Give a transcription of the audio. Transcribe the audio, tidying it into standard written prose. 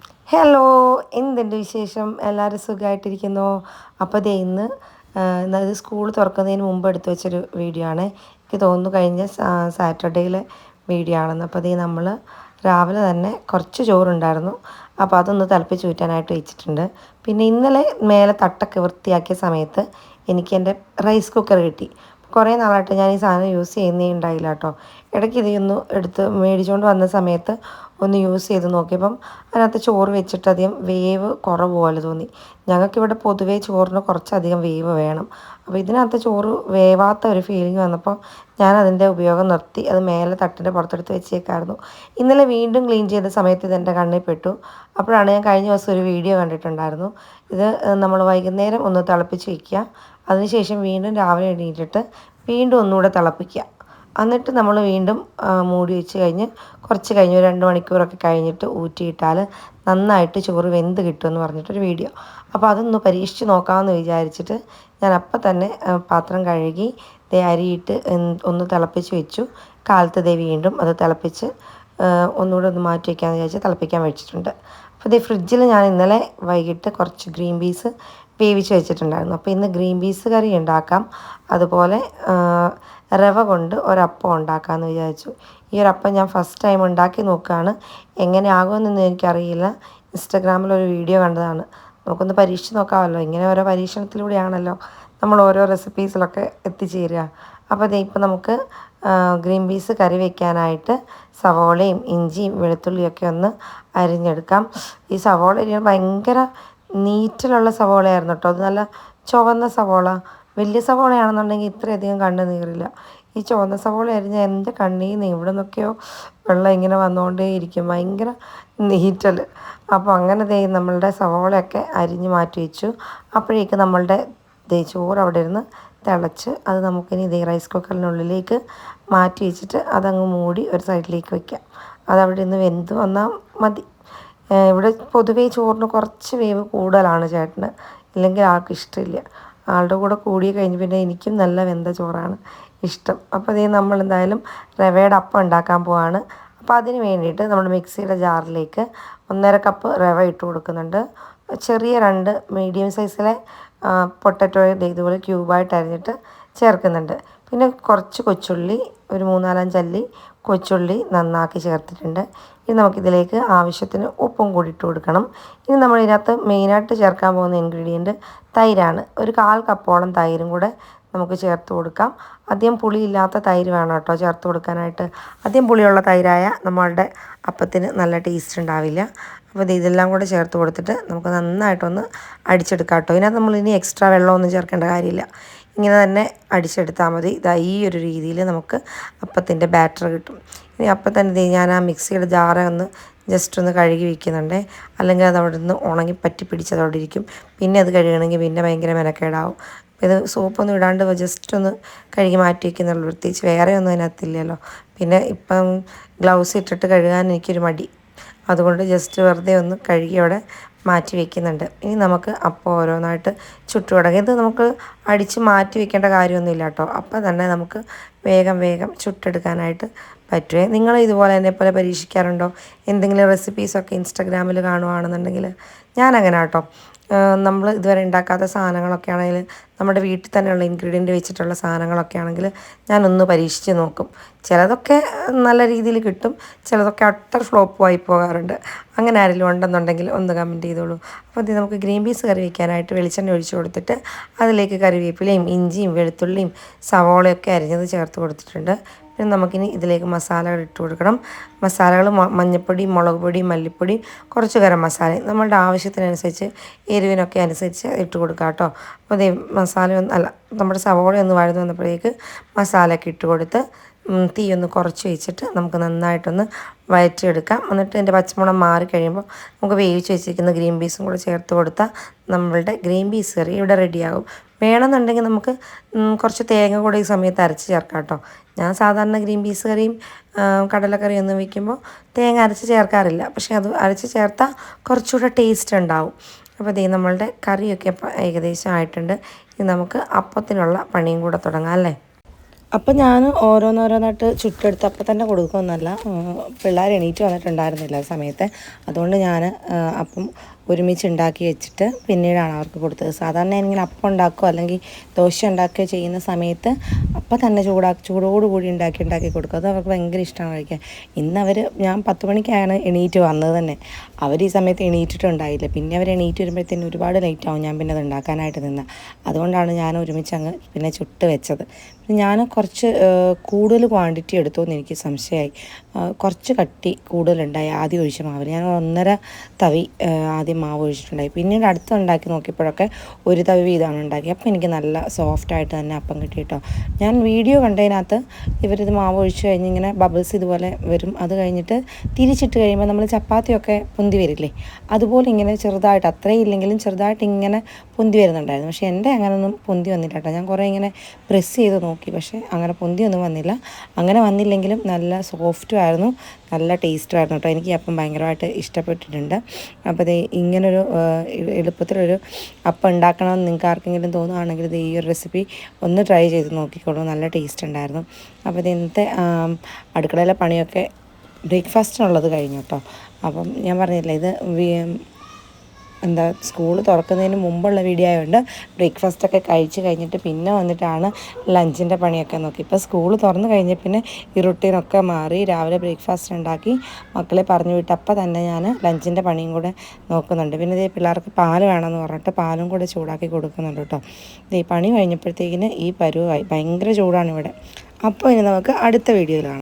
Hello, എന്തുണ്ട് വിശേഷം? എല്ലാവരും സുഖമായിട്ടിരിക്കുന്നോ? അപ്പോൾ ദേ ഇത് സ്കൂൾ തുറക്കുന്നതിന് മുമ്പ് എടുത്തു വെച്ചൊരു വീഡിയോ ആണ്. എനിക്ക് തോന്നുന്നു കഴിഞ്ഞ സാറ്റർഡേയിലെ വീഡിയോ ആണെന്ന്. അപ്പോൾ ദേ നമ്മൾ രാവിലെ തന്നെ കുറച്ച് ചോറുണ്ടായിരുന്നു. അപ്പോൾ അതൊന്ന് തിളപ്പിച്ച് ഊറ്റാനായിട്ട് വെച്ചിട്ടുണ്ട്. പിന്നെ ഇന്നലെ മേലെ തട്ടൊക്കെ വൃത്തിയാക്കിയ സമയത്ത് എനിക്ക് എൻ്റെ റൈസ് കുക്കർ കിട്ടി. കുറേ നാളായിട്ട് ഞാൻ ഈ സാധനം യൂസ് ചെയ്യുന്നേ ഉണ്ടായില്ല കേട്ടോ. ഇടയ്ക്ക് ഇതൊന്ന് എടുത്ത് മേടിച്ചുകൊണ്ട് വന്ന സമയത്ത് ഒന്ന് യൂസ് ചെയ്ത് നോക്കിയപ്പം അതിനകത്ത് ചോറ് വെച്ചിട്ട് അധികം വേവ് കുറവ് പോലെ തോന്നി. ഞങ്ങൾക്കിവിടെ പൊതുവേ ചോറിന് കുറച്ചധികം വേവ് വേണം. അപ്പോൾ ഇതിനകത്ത് ചോറ് വേവാത്ത ഒരു ഫീലിംഗ് വന്നപ്പോൾ ഞാൻ അതിൻ്റെ ഉപയോഗം നിർത്തി. അത് മേലെ തട്ടിൻ്റെ പുറത്തെടുത്ത് വെച്ചേക്കായിരുന്നു. ഇന്നലെ വീണ്ടും ക്ലീൻ ചെയ്ത സമയത്ത് ഇതെൻ്റെ കണ്ണിൽ പെട്ടു. അപ്പോഴാണ് ഞാൻ കഴിഞ്ഞ ദിവസം ഒരു വീഡിയോ കണ്ടിട്ടുണ്ടായിരുന്നു. ഇത് നമ്മൾ വൈകുന്നേരം ഒന്ന് തിളപ്പിച്ച് വയ്ക്കുക, അതിനുശേഷം വീണ്ടും രാവിലെ എണീറ്റിട്ട് വീണ്ടും ഒന്നുകൂടെ തിളപ്പിക്കുക. എന്നിട്ട് നമ്മൾ വീണ്ടും മൂടി വെച്ച് കഴിഞ്ഞ് കുറച്ച് കഴിഞ്ഞ് ഒരു 2 മണിക്കൂറൊക്കെ കഴിഞ്ഞിട്ട് ഊറ്റിയിട്ടാൽ നന്നായിട്ട് ചോറ് വെന്ത് കിട്ടുമെന്ന് പറഞ്ഞിട്ടൊരു വീഡിയോ. അപ്പോൾ അതൊന്ന് പരീക്ഷിച്ച് നോക്കാമെന്ന് വിചാരിച്ചിട്ട് ഞാൻ അപ്പം തന്നെ പാത്രം കഴുകി അരിയിട്ട് ഒന്ന് തിളപ്പിച്ച് വെച്ചു. കാലത്ത് വീണ്ടും അത് തിളപ്പിച്ച് ഒന്നുകൂടെ ഒന്ന് മാറ്റി വയ്ക്കാമെന്ന് വിചാരിച്ച് തിളപ്പിക്കാൻ വെച്ചിട്ടുണ്ട്. അപ്പോൾ ഫ്രിഡ്ജിൽ ഞാൻ ഇന്നലെ വൈകിട്ട് കുറച്ച് ഗ്രീൻ പീസ് വേവിച്ച് വെച്ചിട്ടുണ്ടായിരുന്നു. അപ്പോൾ ഇന്ന് ഗ്രീൻ പീസ് കറി ഉണ്ടാക്കാം, അതുപോലെ റവ കൊണ്ട് ഒരപ്പം ഉണ്ടാക്കാമെന്ന് വിചാരിച്ചു. ഈ ഒരപ്പം ഞാൻ ഫസ്റ്റ് ടൈം ഉണ്ടാക്കി നോക്കുകയാണ്. എങ്ങനെ ആകുമെന്നൊന്നും എനിക്കറിയില്ല. ഇൻസ്റ്റഗ്രാമിലൊരു വീഡിയോ കണ്ടതാണ്. നമുക്കൊന്ന് പരീക്ഷിച്ച് നോക്കാമല്ലോ. ഇങ്ങനെ ഓരോ പരീക്ഷണത്തിലൂടെയാണല്ലോ നമ്മൾ ഓരോ റെസിപ്പീസിലൊക്കെ എത്തിച്ചേരുക. അപ്പോൾ ഇപ്പം നമുക്ക് ഗ്രീൻ പീസ് കറി വയ്ക്കാനായിട്ട് സവോളയും ഇഞ്ചിയും വെളുത്തുള്ളിയൊക്കെ ഒന്ന് അരിഞ്ഞെടുക്കാം. ഈ സവോള അരിയാൻ ഭയങ്കര നീറ്റിലുള്ള സവോളയായിരുന്നു കേട്ടോ. അത് നല്ല ചുവന്ന സവോള. വലിയ സവോളയാണെന്നുണ്ടെങ്കിൽ ഇത്രയധികം കണ്ണ് നീറില്ല. ഈ ചുവന്ന സവോള അരിഞ്ഞാൽ എൻ്റെ കണ്ണിൽ നിന്ന് ഇവിടെ നിന്നൊക്കെയോ വെള്ളം ഇങ്ങനെ വന്നുകൊണ്ടേ ഇരിക്കും, ഭയങ്കര നീറ്റൽ. അപ്പോൾ അങ്ങനെ നമ്മളുടെ സവോളയൊക്കെ അരിഞ്ഞ് മാറ്റി വെച്ചു. അപ്പോഴേക്ക് നമ്മളുടെ ചോറ് അവിടെ ഇരുന്ന് തിളച്ച് അത് നമുക്കിനി റൈസ് കുക്കറിനുള്ളിലേക്ക് മാറ്റി വെച്ചിട്ട് അതങ്ങ് മൂടി ഒരു സൈഡിലേക്ക് വയ്ക്കാം. അതവിടെ നിന്ന് വെന്ത് വന്നാൽ മതി. ഇവിടെ പൊതുവേ ചോറിന് കുറച്ച് വേവ് കൂടുതലാണ് ചേട്ടന്, ഇല്ലെങ്കിൽ ആൾക്ക് ഇഷ്ടമില്ല. ആളുടെ കൂടെ കൂടി കഴിഞ്ഞ് പിന്നെ എനിക്കും നല്ല വെന്ത ചോറാണ് ഇഷ്ടം. അപ്പോൾ നമ്മളെന്തായാലും റവയുടെ അപ്പം ഉണ്ടാക്കാൻ പോവാണ്. അപ്പോൾ അതിന് വേണ്ടിയിട്ട് നമ്മൾ മിക്സിയുടെ ജാറിലേക്ക് 1.5 കപ്പ് റവ ഇട്ട് കൊടുക്കുന്നുണ്ട്. ചെറിയ 2 മീഡിയം സൈസിലെ പൊട്ടറ്റോ ഇതുപോലെ ക്യൂബായിട്ട് അരിഞ്ഞിട്ട് ചേർക്കുന്നുണ്ട്. പിന്നെ കുറച്ച് കൊച്ചുള്ളി, ഒരു 3-4 അല്ലി കൊച്ചുള്ളി നന്നാക്കി ചേർത്തിട്ടുണ്ട്. ഇനി നമുക്കിതിലേക്ക് ആവശ്യത്തിന് ഉപ്പും കൂടി ഇട്ട് കൊടുക്കണം. ഇനി നമ്മളിതിനകത്ത് മെയിനായിട്ട് ചേർക്കാൻ പോകുന്ന ഇൻഗ്രീഡിയൻറ്റ് തൈരാണ്. ഒരു 1/4 കപ്പോളം തൈരും കൂടെ നമുക്ക് ചേർത്ത് കൊടുക്കാം. അധികം പുളിയില്ലാത്ത തൈര് വേണം കേട്ടോ ചേർത്ത് കൊടുക്കാനായിട്ട്. അധികം പുളിയുള്ള തൈരായ നമ്മളുടെ അപ്പത്തിന് നല്ല ടേസ്റ്റ് ഉണ്ടാവില്ല. അപ്പോൾ ഇതെല്ലാം കൂടെ ചേർത്ത് കൊടുത്തിട്ട് നമുക്ക് നന്നായിട്ടൊന്ന് അടിച്ചെടുക്കാം കേട്ടോ. ഇതിനകത്ത് നമ്മളിനി എക്സ്ട്രാ വെള്ളമൊന്നും ചേർക്കേണ്ട കാര്യമില്ല. ഇങ്ങനെ തന്നെ അടിച്ചെടുത്താൽ മതി. ഈ ഒരു രീതിയിൽ നമുക്ക് അപ്പത്തിൻ്റെ ബാറ്റർ കിട്ടും. ഇനി അപ്പം തന്നെ ഞാൻ ആ മിക്സിയുടെ ജാറ് ഒന്ന് ജസ്റ്റ് ഒന്ന് കഴുകി വയ്ക്കുന്നുണ്ട്. അല്ലെങ്കിൽ അത് അവിടെ നിന്ന് ഉണങ്ങി പറ്റി പിടിച്ചതവിടെ ഇരിക്കും. പിന്നെ അത് കഴുകണമെങ്കിൽ പിന്നെ ഭയങ്കര മെനക്കേടാവും. ഇത് സോപ്പൊന്നും ഇടാണ്ട് ജസ്റ്റ് ഒന്ന് കഴുകി മാറ്റി വയ്ക്കുന്നുള്ളൂ. പ്രത്യേകിച്ച് വേറെ ഒന്നും അതിനകത്തില്ലല്ലോ. പിന്നെ ഇപ്പം ഗ്ലൗസ് ഇട്ടിട്ട് കഴുകാൻ എനിക്കൊരു മടി, അതുകൊണ്ട് ജസ്റ്റ് വെറുതെ ഒന്ന് കഴുകി അവിടെ മാറ്റി വയ്ക്കുന്നുണ്ട്. ഇനി നമുക്ക് അപ്പോൾ ഓരോന്നായിട്ട് ചുട്ടു തുടങ്ങി. ഇത് നമുക്ക് അടിച്ച് മാറ്റി വയ്ക്കേണ്ട കാര്യമൊന്നുമില്ല കേട്ടോ. അപ്പം തന്നെ നമുക്ക് വേഗം ചുട്ടെടുക്കാനായിട്ട് പറ്റുമേ. നിങ്ങൾ ഇതുപോലെ എന്നെപ്പോലെ പരീക്ഷിക്കാറുണ്ടോ? എന്തെങ്കിലും റെസിപ്പീസൊക്കെ ഇൻസ്റ്റാഗ്രാമിൽ കാണുകയാണെന്നുണ്ടെങ്കിൽ ഞാനങ്ങനെ കേട്ടോ. നമ്മൾ ഇതുവരെ ഉണ്ടാക്കാത്ത സാധനങ്ങളൊക്കെ ആണെങ്കിൽ, നമ്മുടെ വീട്ടിൽ തന്നെയുള്ള ഇൻഗ്രീഡിയൻറ്റ് വെച്ചിട്ടുള്ള സാധനങ്ങളൊക്കെ ആണെങ്കിൽ ഞാനൊന്ന് പരീക്ഷിച്ച് നോക്കും. ചിലതൊക്കെ നല്ല രീതിയിൽ കിട്ടും, ചിലതൊക്കെ അട്ടർ ഫ്ലോപ്പുമായി പോകാറുണ്ട്. അങ്ങനെ ആരെങ്കിലും ഉണ്ടെന്നുണ്ടെങ്കിൽ ഒന്ന് കമൻറ്റ് ചെയ്തോളൂ. അപ്പോൾ നമുക്ക് ഗ്രീൻ പീസ് കറി വയ്ക്കാനായിട്ട് വെളിച്ചെണ്ണ ഒഴിച്ച് കൊടുത്തിട്ട് അതിലേക്ക് കറിവേപ്പിലയും ഇഞ്ചിയും വെളുത്തുള്ളിയും സവോളയൊക്കെ അരിഞ്ഞത് ചേർത്ത് കൊടുത്തിട്ടുണ്ട്. പിന്നെ നമുക്കിനി ഇതിലേക്ക് മസാലകൾ ഇട്ട് കൊടുക്കണം. മസാലകൾ മഞ്ഞൾപ്പൊടി, മുളക് പൊടി, മല്ലിപ്പൊടി, കുറച്ച് ഗരം മസാല നമ്മളുടെ ആവശ്യത്തിനനുസരിച്ച് എരിവിനൊക്കെ അനുസരിച്ച് ഇട്ട് കൊടുക്കുക കേട്ടോ. അപ്പോൾ മസാല നമ്മുടെ സവോള ഒന്ന് വഴന്ന് വന്നപ്പോഴേക്ക് മസാലയൊക്കെ ഇട്ട് കൊടുത്ത് തീ ഒന്ന് കുറച്ച് വെച്ചിട്ട് നമുക്ക് നന്നായിട്ടൊന്ന് വഴറ്റിയെടുക്കാം. എന്നിട്ട് അതിൻ്റെ പച്ചമണം മാറി കഴിയുമ്പോൾ നമുക്ക് വേവിച്ച് വെച്ചിരിക്കുന്ന ഗ്രീൻ പീസും കൂടെ ചേർത്ത് കൊടുത്താൽ നമ്മളുടെ ഗ്രീൻ പീസ് കറി ഇവിടെ റെഡിയാകും. വേണമെന്നുണ്ടെങ്കിൽ നമുക്ക് കുറച്ച് തേങ്ങ കൂടെ ഈ സമയത്ത് അരച്ച് ചേർക്കാം കേട്ടോ. ഞാൻ സാധാരണ ഗ്രീൻ പീസ് കറിയും കടലക്കറിയൊന്നും വയ്ക്കുമ്പോൾ തേങ്ങ അരച്ച് ചേർക്കാറില്ല. പക്ഷേ അത് അരച്ച് ചേർത്താൽ കുറച്ചുകൂടെ ടേസ്റ്റ് ഉണ്ടാവും. അപ്പോൾ നമ്മളുടെ കറിയൊക്കെ ഏകദേശം ആയിട്ടുണ്ട്. ഇനി നമുക്ക് അപ്പത്തിനുള്ള പണിയും കൂടെ തുടങ്ങാം അല്ലേ. അപ്പം ഞാൻ ഓരോന്നോരോന്നായിട്ട് ചുട്ടെടുത്ത് അപ്പം തന്നെ കൊടുക്കുമെന്നല്ല, പിള്ളേർ എണീറ്റ് വന്നിട്ടുണ്ടായിരുന്നില്ല ആ സമയത്ത്. അതുകൊണ്ട് ഞാൻ അപ്പം ഒരുമിച്ച് ഉണ്ടാക്കി വെച്ചിട്ട് പിന്നീടാണ് അവർക്ക് കൊടുത്തത്. സാധാരണ ഞാനിങ്ങനെ അപ്പം ഉണ്ടാക്കുകയോ അല്ലെങ്കിൽ ദോശ ഉണ്ടാക്കുകയോ ചെയ്യുന്ന സമയത്ത് അപ്പം തന്നെ ചൂടോടുകൂടി ഉണ്ടാക്കി കൊടുക്കും. അത് അവർക്ക് ഭയങ്കര ഇഷ്ടമാണ് കഴിക്കാൻ. ഞാൻ 10 മണിക്കാണ് എണീറ്റ് വന്നത് തന്നെ. അവർ ഈ സമയത്ത് എണീറ്റിട്ടുണ്ടായില്ല. പിന്നെ അവർ എണീറ്റ് വരുമ്പോഴത്തേനും ഒരുപാട് ലേറ്റാവും ഞാൻ പിന്നെ അത് ഉണ്ടാക്കാനായിട്ട് നിന്ന്. അതുകൊണ്ടാണ് ഞാൻ ഒരുമിച്ച് അങ്ങ് പിന്നെ ചുട്ട് വെച്ചത്. ഞാൻ കുറച്ച് കൂടുതൽ ക്വാണ്ടിറ്റി എടുത്തു എന്ന് എനിക്ക് സംശയമായി. കുറച്ച് കട്ടി കൂടുതലുണ്ടായി ആദ്യം ഒഴിച്ച മാവിൽ. ഞാൻ 1.5 തവി ആദ്യം മാവ് ഒഴിച്ചിട്ടുണ്ടായി. പിന്നീട് അടുത്ത് ഉണ്ടാക്കി നോക്കിയപ്പോഴൊക്കെ 1 തവി വീതമാണ് ഉണ്ടാക്കി. അപ്പോൾ എനിക്ക് നല്ല സോഫ്റ്റായിട്ട് തന്നെ അപ്പം കിട്ടി കേട്ടോ. ഞാൻ വീഡിയോ കണ്ടതിനകത്ത് ഇവരിത് മാവ് ഒഴിച്ച് കഴിഞ്ഞ് ഇങ്ങനെ ബബിൾസ് ഇതുപോലെ വരും. അത് കഴിഞ്ഞിട്ട് തിരിച്ചിട്ട് കഴിയുമ്പോൾ നമ്മൾ ചപ്പാത്തിയൊക്കെ പൊന്തി വരില്ലേ, അതുപോലെ ഇങ്ങനെ ചെറുതായിട്ട്, അത്രയും ഇല്ലെങ്കിലും ചെറുതായിട്ട് ഇങ്ങനെ പൊന്തി വരുന്നുണ്ടായിരുന്നു. പക്ഷേ എൻ്റെ അങ്ങനെയൊന്നും പൊന്തി വന്നില്ല കേട്ടോ. ഞാൻ കുറേ ഇങ്ങനെ പ്രസ് ചെയ്ത് നോക്കി, പക്ഷേ അങ്ങനെ പൊന്തിയൊന്നും വന്നില്ല. അങ്ങനെ വന്നില്ലെങ്കിലും നല്ല സോഫ്റ്റും ആയിരുന്നു, നല്ല ടേസ്റ്റും ആയിരുന്നു കേട്ടോ. എനിക്ക് അപ്പം ഭയങ്കരമായിട്ട് ഇഷ്ടപ്പെട്ടിട്ടുണ്ട്. അപ്പോൾ ഇത് ഇങ്ങനൊരു എളുപ്പത്തിലൊരു അപ്പം ഉണ്ടാക്കണമെന്ന് നിങ്ങൾക്ക് ആർക്കെങ്കിലും തോന്നുകയാണെങ്കിൽ ഇത് ഈ ഒരു റെസിപ്പി ഒന്ന് ട്രൈ ചെയ്ത് നോക്കിക്കോളൂ. നല്ല ടേസ്റ്റ് ഉണ്ടായിരുന്നു. അപ്പോൾ ഇത് ഇന്നത്തെ അടുക്കളയിലെ പണിയൊക്കെ ബ്രേക്ക്ഫാസ്റ്റിനുള്ളത് കഴിഞ്ഞു കേട്ടോ. അപ്പം ഞാൻ പറഞ്ഞില്ലേ, ഇത് സ്കൂൾ തുറക്കുന്നതിന് മുമ്പുള്ള വീഡിയോ ആയതുകൊണ്ട് ബ്രേക്ക്ഫാസ്റ്റൊക്കെ കഴിച്ച് കഴിഞ്ഞിട്ട് പിന്നെ വന്നിട്ടാണ് ലഞ്ചിൻ്റെ പണിയൊക്കെ നോക്കി. ഇപ്പോൾ സ്കൂൾ തുറന്ന് കഴിഞ്ഞ പിന്നെ ഈ റുട്ടീനൊക്കെ മാറി. രാവിലെ ബ്രേക്ക്ഫാസ്റ്റ് ഉണ്ടാക്കി മക്കളെ പറഞ്ഞു വിട്ട് അപ്പം തന്നെ ഞാൻ ലഞ്ചിൻ്റെ പണിയും കൂടെ നോക്കുന്നുണ്ട്. പിന്നെ ഈ പിള്ളേർക്ക് പാൽ വേണമെന്ന് പറഞ്ഞിട്ട് പാലും കൂടെ ചൂടാക്കി കൊടുക്കുന്നുണ്ട് കേട്ടോ. ഈ പണി കഴിഞ്ഞപ്പോഴത്തേക്കിന് ഈ പരുവായി. ഭയങ്കര ചൂടാണ് ഇവിടെ. അപ്പോൾ ഇനി നമുക്ക് അടുത്ത വീഡിയോയിൽ കാണാം.